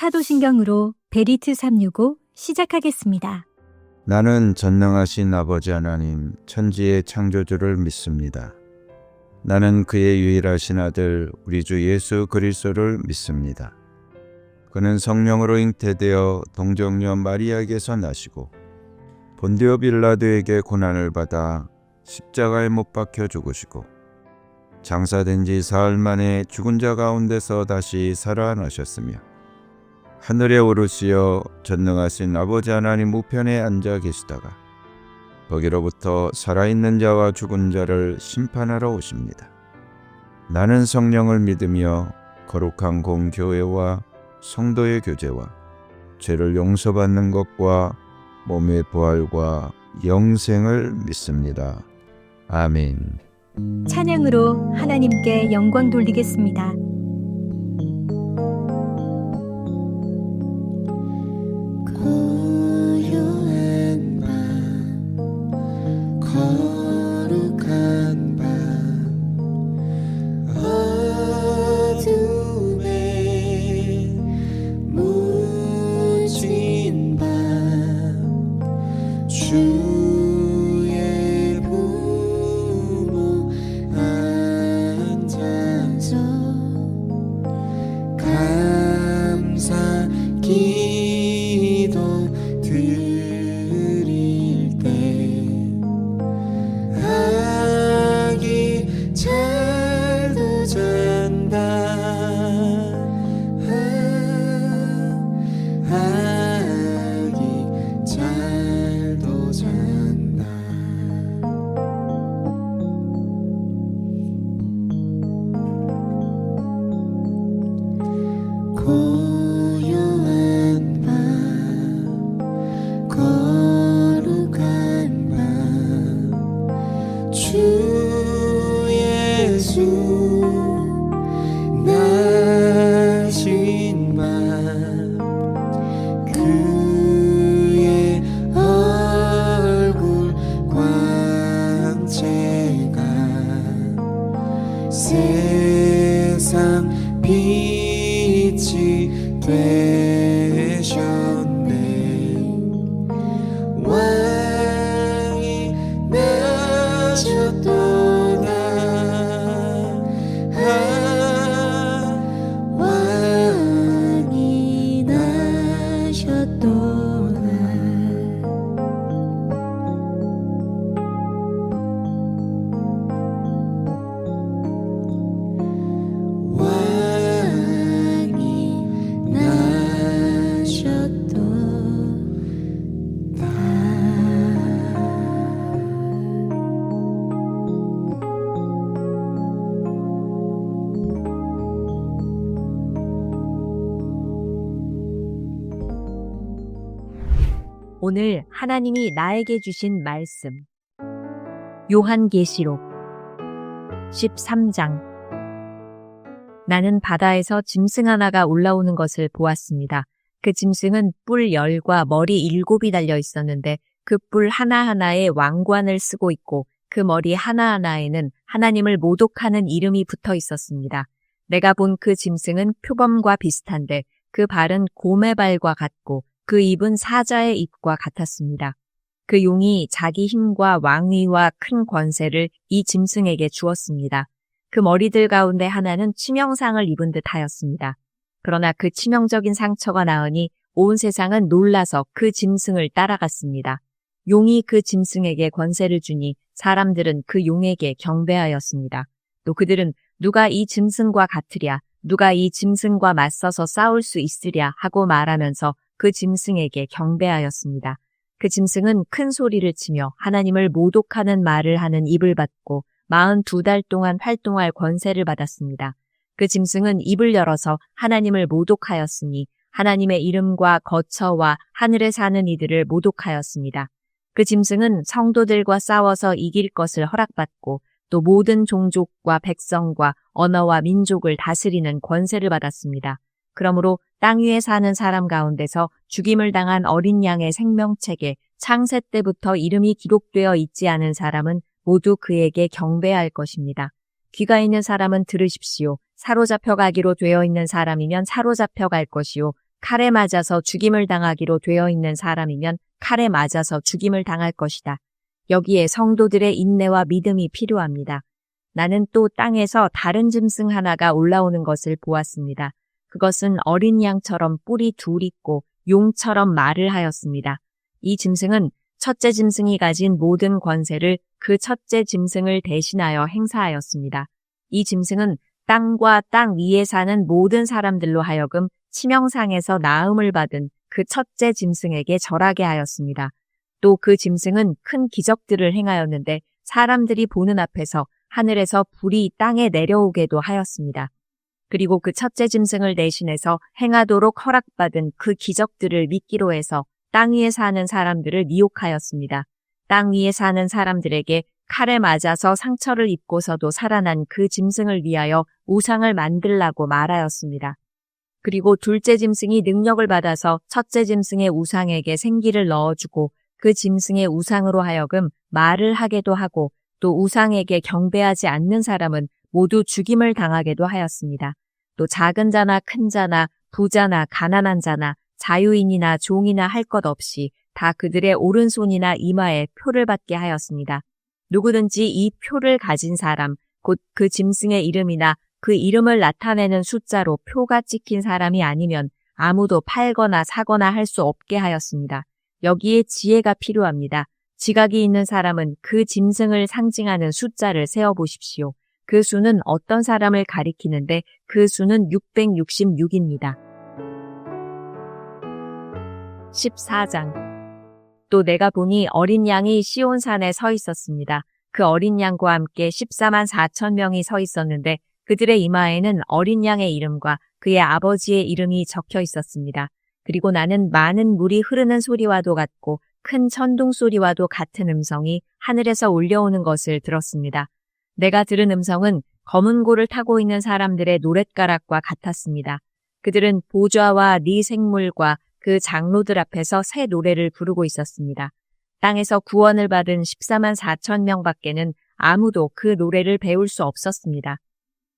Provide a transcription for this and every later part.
사도신경으로 베리트 365 시작하겠습니다. 나는 전능하신 아버지 하나님 천지의 창조주를 믿습니다. 나는 그의 유일하신 아들 우리 주 예수 그리스도를 믿습니다. 그는 성령으로 잉태되어 동정녀 마리아에게서 나시고 본디오 빌라도에게 고난을 받아 십자가에 못 박혀 죽으시고 장사된 지 사흘 만에 죽은 자 가운데서 다시 살아나셨으며 하늘에 오르시어 전능하신 아버지 하나님 우편에 앉아 계시다가 거기로부터 살아있는 자와 죽은 자를 심판하러 오십니다. 나는 성령을 믿으며 거룩한 공교회와 성도의 교제와 죄를 용서받는 것과 몸의 부활과 영생을 믿습니다. 아멘. 찬양으로 하나님께 영광 돌리겠습니다. 고요한 밤 거룩한 밤 어둠에 묻힌 밤 주의 부모 앉아서 감사 기도 드릴 때 아기 잘도 잔다 아기 잘도 잔다 고요한 밤 거룩한 밤 주 예수 나신 밤 그의 얼굴 광채가 세상 빛이 되셨네 왕이 나셨도다 왕이 나셨도다 왕이 나셨도다 오늘 하나님이 나에게 주신 말씀 요한계시록 13장 나는 바다에서 짐승 하나가 올라오는 것을 보았습니다. 그 짐승은 뿔 10과 머리 7이 달려 있었는데 그 뿔 하나하나에 왕관을 쓰고 있고 그 머리 하나하나에는 하나님을 모독하는 이름이 붙어 있었습니다. 내가 본 그 짐승은 표범과 비슷한데 그 발은 곰의 발과 같고 그 입은 사자의 입과 같았습니다. 그 용이 자기 힘과 왕위와 큰 권세를 이 짐승에게 주었습니다. 그 머리들 가운데 하나는 치명상을 입은 듯 하였습니다. 그러나 그 치명적인 상처가 나으니 온 세상은 놀라서 그 짐승을 따라갔습니다. 용이 그 짐승에게 권세를 주니 사람들은 그 용에게 경배하였습니다. 또 그들은 누가 이 짐승과 같으랴, 누가 이 짐승과 맞서서 싸울 수 있으랴 하고 말하면서 그 짐승에게 경배하였습니다. 그 짐승은 큰 소리를 치며 하나님을 모독하는 말을 하는 입을 받고 42달 동안 활동할 권세를 받았습니다. 그 짐승은 입을 열어서 하나님을 모독하였으니 하나님의 이름과 거처와 하늘에 사는 이들을 모독하였습니다. 그 짐승은 성도들과 싸워서 이길 것을 허락받고 또 모든 종족과 백성과 언어와 민족을 다스리는 권세를 받았습니다. 그러므로 땅 위에 사는 사람 가운데서 죽임을 당한 어린 양의 생명책에 창세 때부터 이름이 기록되어 있지 않은 사람은 모두 그에게 경배할 것입니다. 귀가 있는 사람은 들으십시오. 사로잡혀 가기로 되어 있는 사람이면 사로잡혀 갈 것이요. 칼에 맞아서 죽임을 당하기로 되어 있는 사람이면 칼에 맞아서 죽임을 당할 것이다. 여기에 성도들의 인내와 믿음이 필요합니다. 나는 또 땅에서 다른 짐승 하나가 올라오는 것을 보았습니다. 그것은 어린 양처럼 뿔이 둘 있고 용처럼 말을 하였습니다. 이 짐승은 첫째 짐승이 가진 모든 권세를 그 첫째 짐승을 대신하여 행사하였습니다. 이 짐승은 땅과 땅 위에 사는 모든 사람들로 하여금 치명상에서 나음을 받은 그 첫째 짐승에게 절하게 하였습니다. 또 그 짐승은 큰 기적들을 행하였는데 사람들이 보는 앞에서 하늘에서 불이 땅에 내려오게도 하였습니다. 그리고 그 첫째 짐승을 대신해서 행하도록 허락받은 그 기적들을 믿기로 해서 땅 위에 사는 사람들을 미혹하였습니다. 땅 위에 사는 사람들에게 칼에 맞아서 상처를 입고서도 살아난 그 짐승을 위하여 우상을 만들라고 말하였습니다. 그리고 둘째 짐승이 능력을 받아서 첫째 짐승의 우상에게 생기를 넣어주고 그 짐승의 우상으로 하여금 말을 하게도 하고 또 우상에게 경배하지 않는 사람은 모두 죽임을 당하게도 하였습니다. 또 작은 자나 큰 자나 부자나 가난한 자나 자유인이나 종이나 할 것 없이 다 그들의 오른손이나 이마에 표를 받게 하였습니다. 누구든지 이 표를 가진 사람, 곧 그 짐승의 이름이나 그 이름을 나타내는 숫자로 표가 찍힌 사람이 아니면 아무도 팔거나 사거나 할 수 없게 하였습니다. 여기에 지혜가 필요합니다. 지각이 있는 사람은 그 짐승을 상징하는 숫자를 세어보십시오. 그 수는 어떤 사람을 가리키는데 그 수는 666입니다. 14장. 또 내가 보니 어린 양이 시온산에 서 있었습니다. 그 어린 양과 함께 14만 4천 명이 서 있었는데 그들의 이마에는 어린 양의 이름과 그의 아버지의 이름이 적혀 있었습니다. 그리고 나는 많은 물이 흐르는 소리와도 같고 큰 천둥 소리와도 같은 음성이 하늘에서 올려오는 것을 들었습니다. 내가 들은 음성은 검은 고를 타고 있는 사람들의 노랫가락과 같았습니다. 그들은 보좌와 네 생물과 그 장로들 앞에서 새 노래를 부르고 있었습니다. 땅에서 구원을 받은 14만 4천 명밖에는 아무도 그 노래를 배울 수 없었습니다.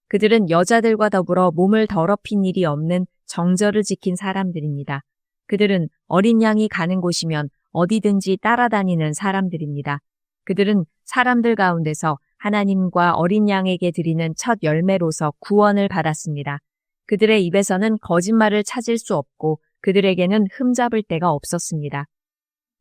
그들은 여자들과 더불어 몸을 더럽힌 일이 없는 정절을 지킨 사람들입니다. 그들은 어린 양이 가는 곳이면 어디든지 따라다니는 사람들입니다. 그들은 사람들 가운데서 하나님과 어린 양에게 드리는 첫 열매로서 구원을 받았습니다. 그들의 입에서는 거짓말을 찾을 수 없고 그들에게는 흠잡을 데가 없었습니다.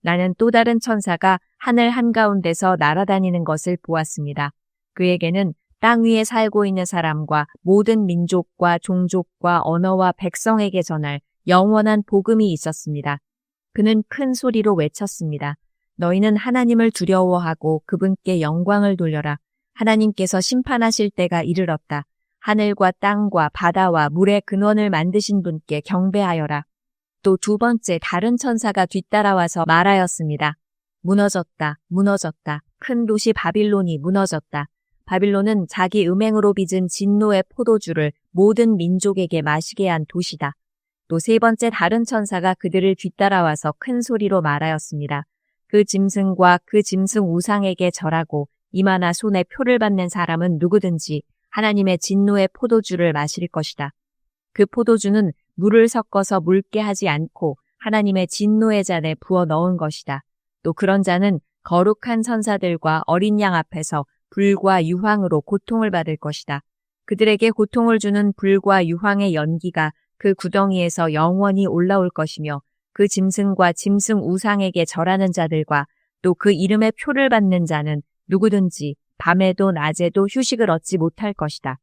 나는 또 다른 천사가 하늘 한가운데서 날아다니는 것을 보았습니다. 그에게는 땅 위에 살고 있는 사람과 모든 민족과 종족과 언어와 백성에게 전할 영원한 복음이 있었습니다. 그는 큰 소리로 외쳤습니다. 너희는 하나님을 두려워하고 그분께 영광을 돌려라. 하나님께서 심판하실 때가 이르렀다. 하늘과 땅과 바다와 물의 근원을 만드신 분께 경배하여라. 또 두 번째 다른 천사가 뒤따라와서 말하였습니다. 무너졌다, 무너졌다. 큰 도시 바빌론이 무너졌다. 바빌론은 자기 음행으로 빚은 진노의 포도주를 모든 민족에게 마시게 한 도시다. 또 세 번째 다른 천사가 그들을 뒤따라와서 큰 소리로 말하였습니다. 그 짐승과 그 짐승 우상에게 절하고 이마나 손에 표를 받는 사람은 누구든지 하나님의 진노의 포도주를 마실 것이다. 그 포도주는 물을 섞어서 묽게 하지 않고 하나님의 진노의 잔에 부어 넣은 것이다. 또 그런 자는 거룩한 선사들과 어린 양 앞에서 불과 유황으로 고통을 받을 것이다. 그들에게 고통을 주는 불과 유황의 연기가 그 구덩이에서 영원히 올라올 것이며 그 짐승과 짐승 우상에게 절하는 자들과 또 그 이름의 표를 받는 자는 누구든지 밤에도 낮에도 휴식을 얻지 못할 것이다.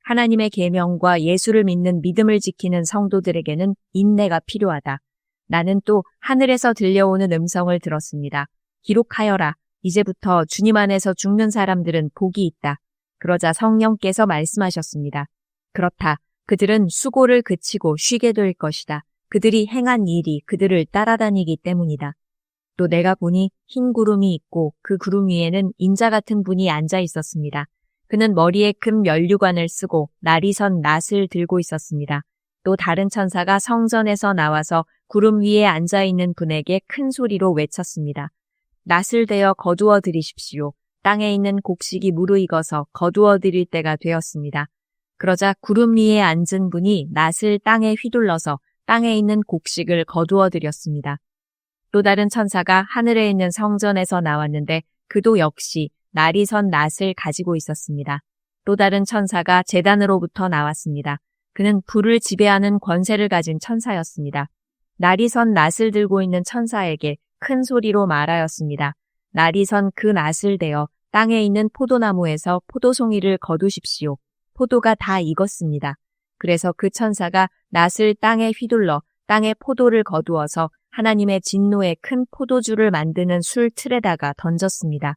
하나님의 계명과 예수를 믿는 믿음을 지키는 성도들에게는 인내가 필요하다. 나는 또 하늘에서 들려오는 음성을 들었습니다. 기록하여라. 이제부터 주님 안에서 죽는 사람들은 복이 있다. 그러자 성령께서 말씀하셨습니다. 그렇다. 그들은 수고를 그치고 쉬게 될 것이다. 그들이 행한 일이 그들을 따라다니기 때문이다. 또 내가 보니 흰 구름이 있고 그 구름 위에는 인자 같은 분이 앉아 있었습니다. 그는 머리에 금 면류관을 쓰고 날이 선 낫을 들고 있었습니다. 또 다른 천사가 성전에서 나와서 구름 위에 앉아 있는 분에게 큰 소리로 외쳤습니다. 낫을 대어 거두어 드리십시오. 땅에 있는 곡식이 무르익어서 거두어 드릴 때가 되었습니다. 그러자 구름 위에 앉은 분이 낫을 땅에 휘둘러서 땅에 있는 곡식을 거두어 드렸습니다. 또 다른 천사가 하늘에 있는 성전에서 나왔는데 그도 역시 날이 선 낫을 가지고 있었습니다. 또 다른 천사가 제단으로부터 나왔습니다. 그는 불을 지배하는 권세를 가진 천사였습니다. 날이 선 낫을 들고 있는 천사에게 큰 소리로 말하였습니다. 날이 선 그 낫을 대어 땅에 있는 포도나무에서 포도송이를 거두십시오. 포도가 다 익었습니다. 그래서 그 천사가 낫을 땅에 휘둘러 땅에 포도를 거두어서 하나님의 진노의 큰 포도주를 만드는 술 틀에다가 던졌습니다.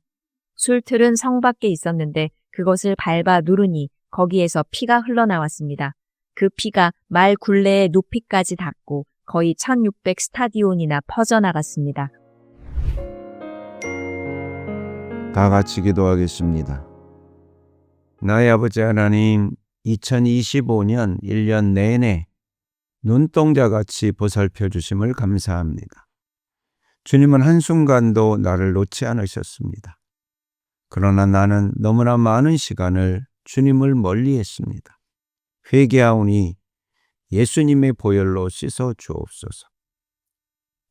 술 틀은 성 밖에 있었는데 그것을 밟아 누르니 거기에서 피가 흘러나왔습니다. 그 피가 말 굴레의 높이까지 닿고 거의 1600 스타디온이나 퍼져나갔습니다. 다 같이 기도하겠습니다. 나의 아버지 하나님, 2025년 1년 내내 눈동자같이 보살펴 주심을 감사합니다. 주님은 한순간도 나를 놓지 않으셨습니다. 그러나 나는 너무나 많은 시간을 주님을 멀리했습니다. 회개하오니 예수님의 보혈로 씻어 주옵소서.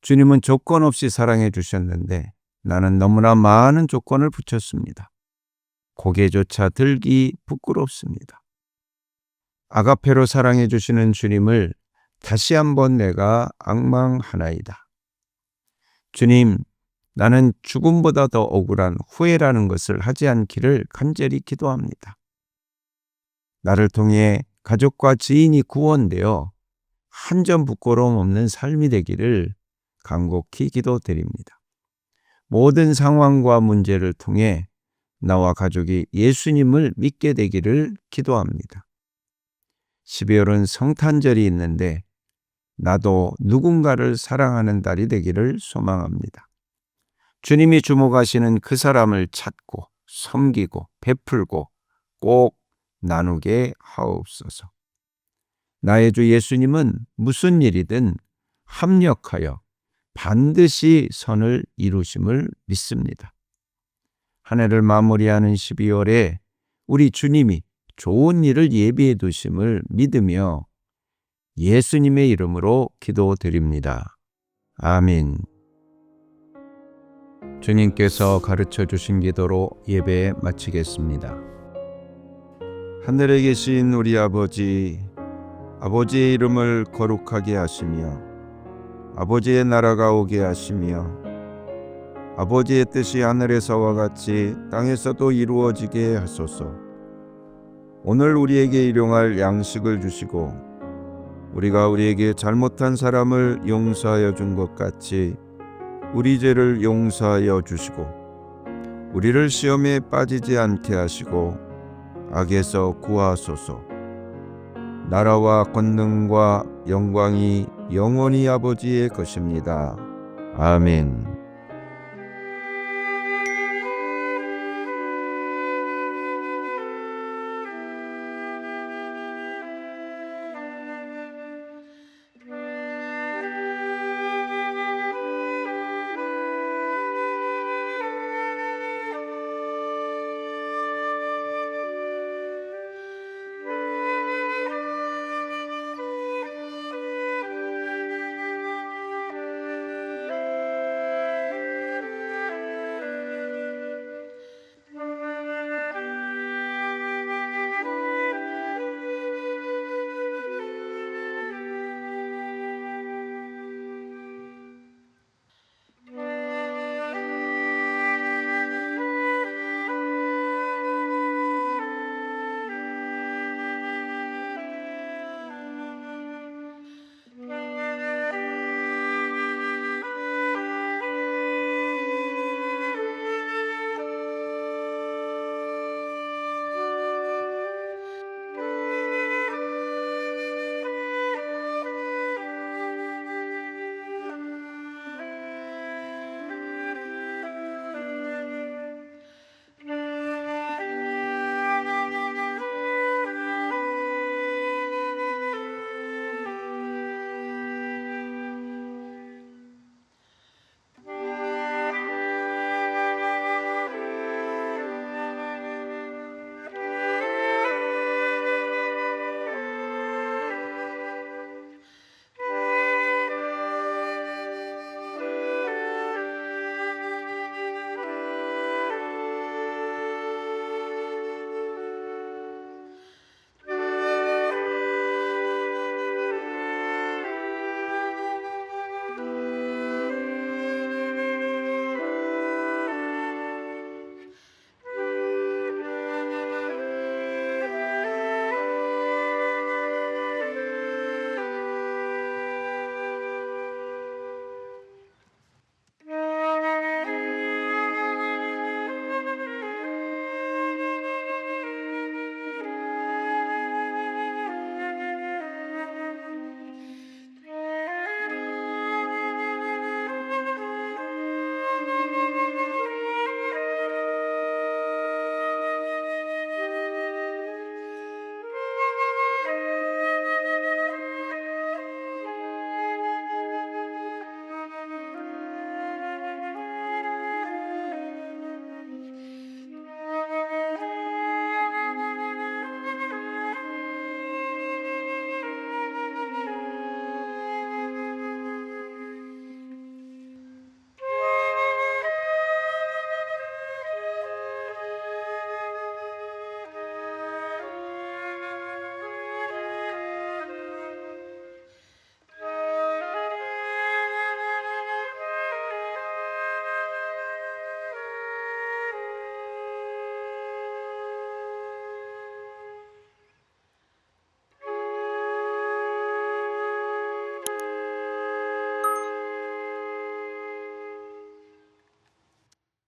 주님은 조건 없이 사랑해 주셨는데 나는 너무나 많은 조건을 붙였습니다. 고개조차 들기 부끄럽습니다. 아가페로 사랑해 주시는 주님을 다시 한번 내가 앙망하나이다. 주님, 나는 죽음보다 더 억울한 후회라는 것을 하지 않기를 간절히 기도합니다. 나를 통해 가족과 지인이 구원되어 한 점 부끄러움 없는 삶이 되기를 간곡히 기도드립니다. 모든 상황과 문제를 통해 나와 가족이 예수님을 믿게 되기를 기도합니다. 12월은 성탄절이 있는데 나도 누군가를 사랑하는 달이 되기를 소망합니다. 주님이 주목하시는 그 사람을 찾고 섬기고 베풀고 꼭 나누게 하옵소서. 나의 주 예수님은 무슨 일이든 합력하여 반드시 선을 이루심을 믿습니다. 한 해를 마무리하는 12월에 우리 주님이 좋은 일을 예비해 두심을 믿으며 예수님의 이름으로 기도드립니다. 아멘. 주님께서 가르쳐 주신 기도로 예배 마치겠습니다. 하늘에 계신 우리 아버지, 아버지의 이름을 거룩하게 하시며 아버지의 나라가 오게 하시며 아버지의 뜻이 하늘에서와 같이 땅에서도 이루어지게 하소서. 오늘 우리에게 일용할 양식을 주시고 우리가 우리에게 잘못한 사람을 용서하여 준 것 같이 우리 죄를 용서하여 주시고 우리를 시험에 빠지지 않게 하시고 악에서 구하소서. 나라와 권능과 영광이 영원히 아버지의 것입니다. 아멘.